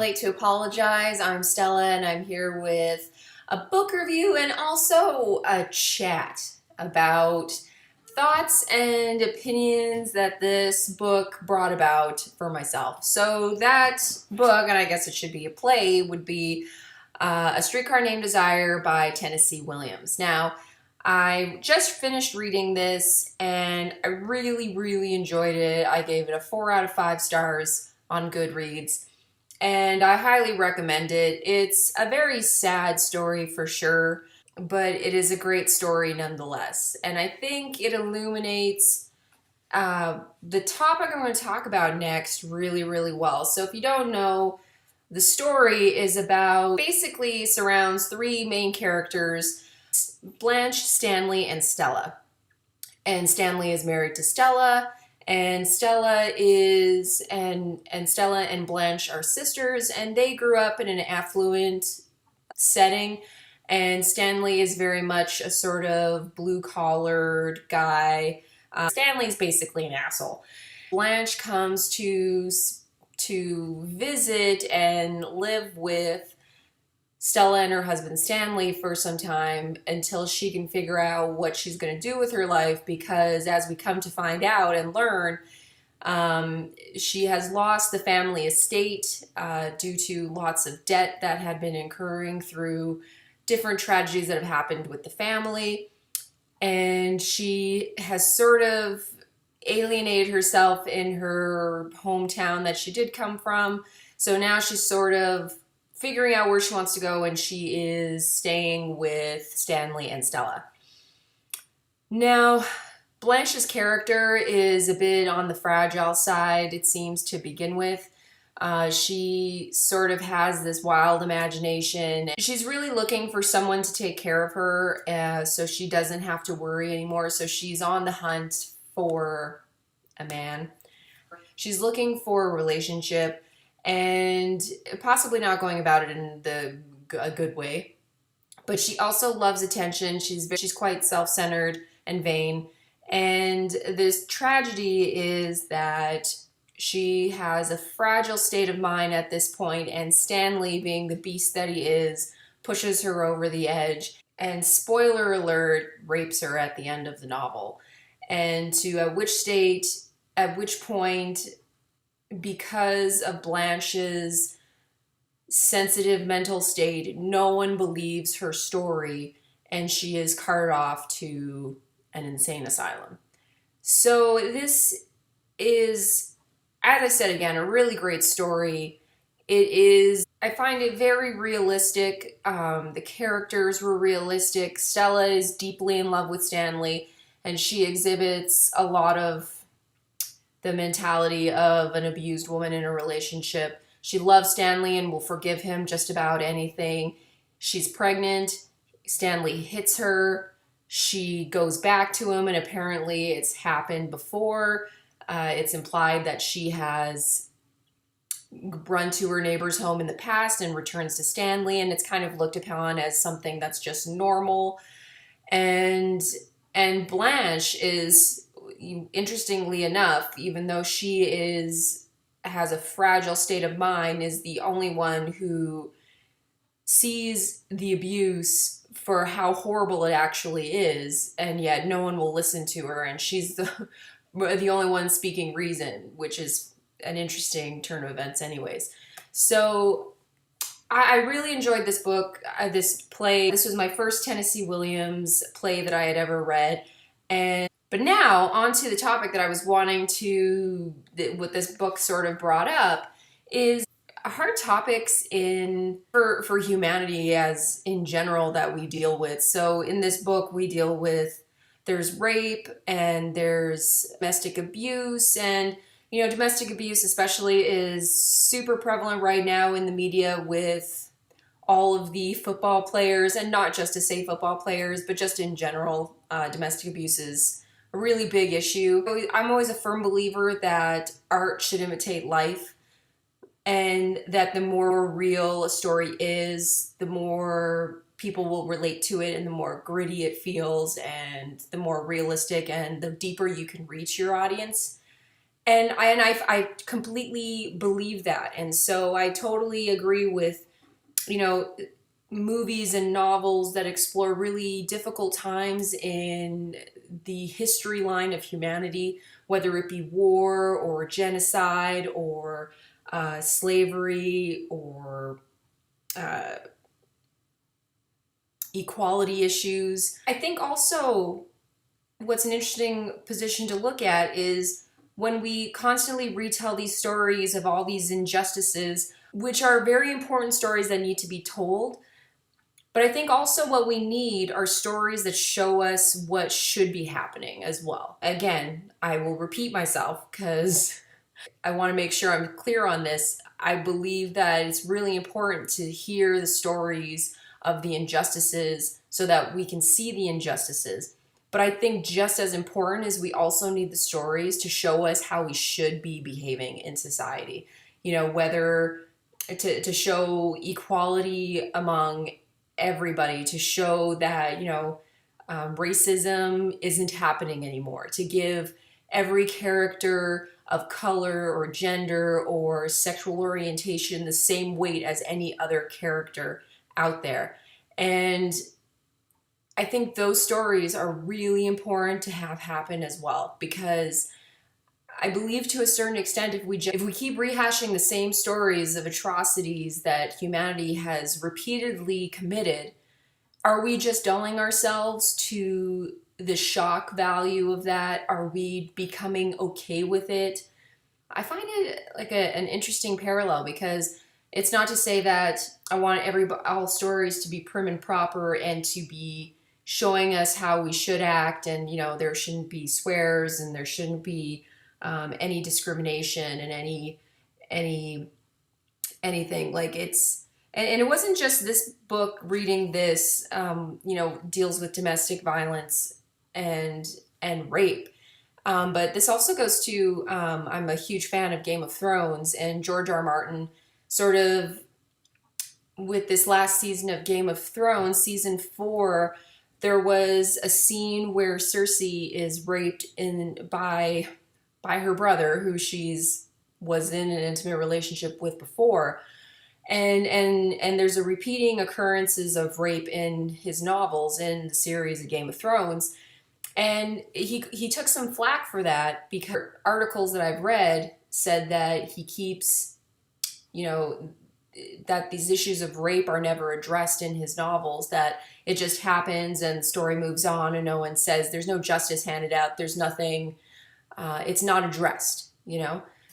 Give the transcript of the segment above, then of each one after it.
late to apologize. I'm Stella and I'm here with a book review and also a chat about thoughts and opinions that this book brought about for myself. So that book, and I guess it should be a play, would be A Streetcar Named Desire by Tennessee Williams. Now, I just finished reading this and I really enjoyed it. I gave it a 4 out of 5 stars on Goodreads, and I highly recommend it. It's a very sad story for sure, but it is a great story nonetheless. And I think it illuminates the topic I'm going to talk about next really well. So if you don't know, the story is about, basically surrounds 3 main characters, Blanche, Stanley, and Stella. And Stanley is married to Stella, and Stella and Blanche are sisters, and they grew up in an affluent setting. And Stanley is very much a sort of blue-collared guy. Stanley's basically an asshole. Blanche comes to visit and live with Stella and her husband Stanley for some time until she can figure out what she's going to do with her life, because as we come to find out and learn, she has lost the family estate due to lots of debt that had been incurring through different tragedies that have happened with the family. And she has sort of alienated herself in her hometown that she did come from. So now she's sort of figuring out where she wants to go, and she is staying with Stanley and Stella. Now, Blanche's character is a bit on the fragile side, it seems, to begin with. She sort of has this wild imagination. She's really looking for someone to take care of her so she doesn't have to worry anymore. So she's on the hunt for a man. She's looking for a relationship and possibly not going about it in a good way. But she also loves attention. She's quite self-centered and vain. And this tragedy is that she has a fragile state of mind at this point, and Stanley, being the beast that he is, pushes her over the edge and, spoiler alert, rapes her at the end of the novel. And at which point, because of Blanche's sensitive mental state, no one believes her story, and she is carted off to an insane asylum. So this is, as I said again, a really great story. I find it very realistic. The characters were realistic. Stella is deeply in love with Stanley, and she exhibits a lot of the mentality of an abused woman in a relationship. She loves Stanley and will forgive him just about anything. She's pregnant. Stanley hits her. She goes back to him, and apparently it's happened before. It's implied that she has run to her neighbor's home in the past and returns to Stanley, and it's kind of looked upon as something that's just normal. And Blanche is, interestingly enough, even though she has a fragile state of mind, is the only one who sees the abuse for how horrible it actually is, and yet no one will listen to her, and she's the only one speaking reason, which is an interesting turn of events anyways. So I really enjoyed this book, this play. This was my first Tennessee Williams play that I had ever read. But now, on to the topic that I was wanting what this book sort of brought up, is hard topics for humanity as in general that we deal with. So in this book, there's rape and there's domestic abuse, and domestic abuse especially is super prevalent right now in the media with all of the football players, and not just to say football players, but just in general, domestic abuse is a really big issue. I'm always a firm believer that art should imitate life, and that the more real a story is, the more people will relate to it, and the more gritty it feels, and the more realistic and the deeper you can reach your audience. And I completely believe that. And so I totally agree with, you know, movies and novels that explore really difficult times in the history line of humanity, whether it be war or genocide or slavery or uh, equality issues. I think also what's an interesting position to look at is when we constantly retell these stories of all these injustices, which are very important stories that need to be told. But I think also what we need are stories that show us what should be happening as well. Again, I will repeat myself because I want to make sure I'm clear on this. I believe that it's really important to hear the stories of the injustices so that we can see the injustices. But I think just as important is we also need the stories to show us how we should be behaving in society. You know, whether to show equality among everybody, to show that, racism isn't happening anymore, to give every character of color or gender or sexual orientation the same weight as any other character out there. And I think those stories are really important to have happen as well, because I believe to a certain extent, if we keep rehashing the same stories of atrocities that humanity has repeatedly committed, are we just dulling ourselves to the shock value of that? Are we becoming okay with it? I find it like an interesting parallel, because it's not to say that I want all stories to be prim and proper and to be showing us how we should act, and there shouldn't be swears and there shouldn't be any discrimination and anything like it's. And it wasn't just this book. Reading this, deals with domestic violence and rape. But this also goes to, I'm a huge fan of Game of Thrones, and George R. R. Martin sort of, with this last season of Game of Thrones, season 4, there was a scene where Cersei is raped by her brother, who was in an intimate relationship with before. And there's a repeating occurrences of rape in his novels, in the series of Game of Thrones. And he took some flack for that, because articles that I've read said that he keeps, that these issues of rape are never addressed in his novels, that it just happens and the story moves on and no one says, there's no justice handed out, there's nothing, it's not addressed,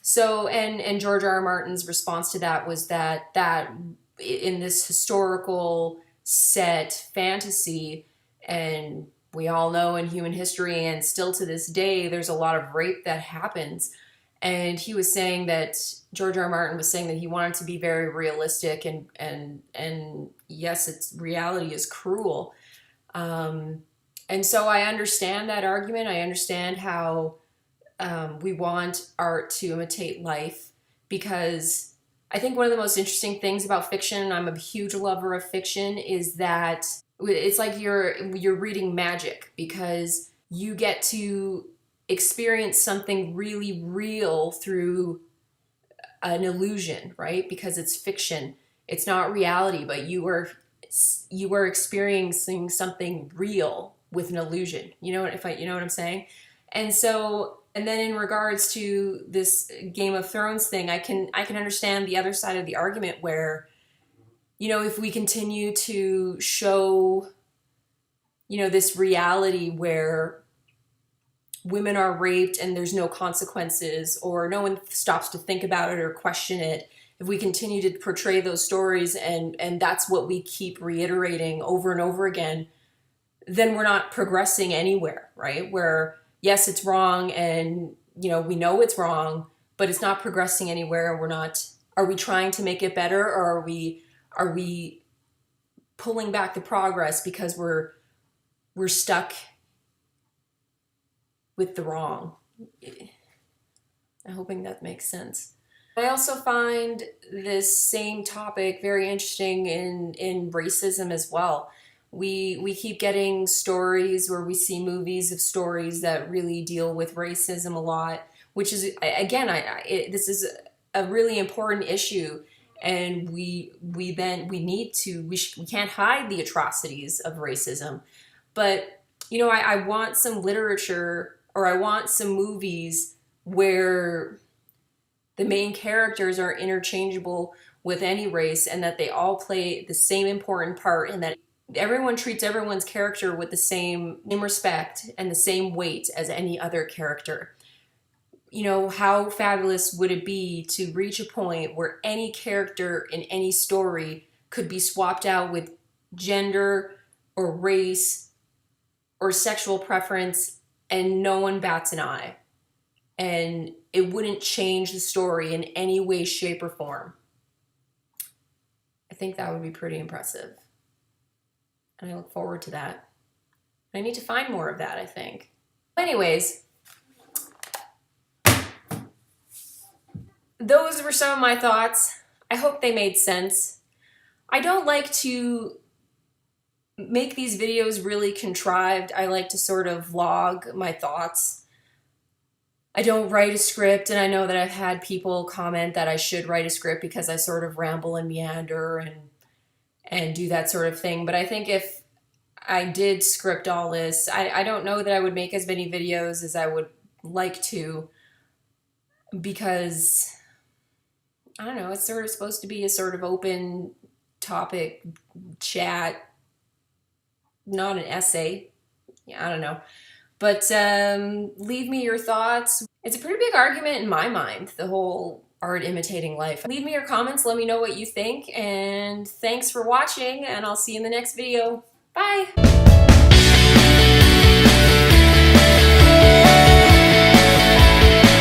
So, and George R. R. Martin's response to that was that in this historical set fantasy, and we all know in human history and still to this day, there's a lot of rape that happens. And he was saying that, George R. R. Martin was saying that he wanted to be very realistic, and yes, reality is cruel. And so I understand that argument. I understand how we want art to imitate life, because I think one of the most interesting things about fiction, and I'm a huge lover of fiction, is that it's like you're reading magic, because you get to experience something really real through an illusion, right? Because it's fiction. It's not reality, but you are experiencing something real with an illusion. You know what I'm saying? And so, and then in regards to this Game of Thrones thing, I can understand the other side of the argument where, if we continue to show, this reality where women are raped and there's no consequences, or no one stops to think about it or question it, if we continue to portray those stories and that's what we keep reiterating over and over again, then we're not progressing anywhere, right? Where, yes, it's wrong, and we know it's wrong, but it's not progressing anywhere. Are we trying to make it better, or are we pulling back the progress because we're stuck with the wrong? I'm hoping that makes sense. I also find this same topic very interesting in racism as well. We keep getting stories, where we see movies of stories that really deal with racism a lot. which is, again, this is a really important issue, and we can't hide the atrocities of racism. But you know, I want some literature, or I want some movies where the main characters are interchangeable with any race, and that they all play the same important part, and that everyone treats everyone's character with the same respect and the same weight as any other character. You know, how fabulous would it be to reach a point where any character in any story could be swapped out with gender or race or sexual preference, and no one bats an eye, and it wouldn't change the story in any way, shape, or form? I think that would be pretty impressive, and I look forward to that. I need to find more of that, I think. Anyways, those were some of my thoughts. I hope they made sense. I don't like to make these videos really contrived. I like to sort of vlog my thoughts. I don't write a script, and I know that I've had people comment that I should write a script because I sort of ramble and meander and do that sort of thing. But I think if I did script all this, I don't know that I would make as many videos as I would like to, because I don't know, it's sort of supposed to be a sort of open topic chat, not an essay. Yeah, I don't know. But leave me your thoughts. It's a pretty big argument in my mind, the whole art imitating life. Leave me your comments, let me know what you think, and thanks for watching, and I'll see you in the next video. Bye!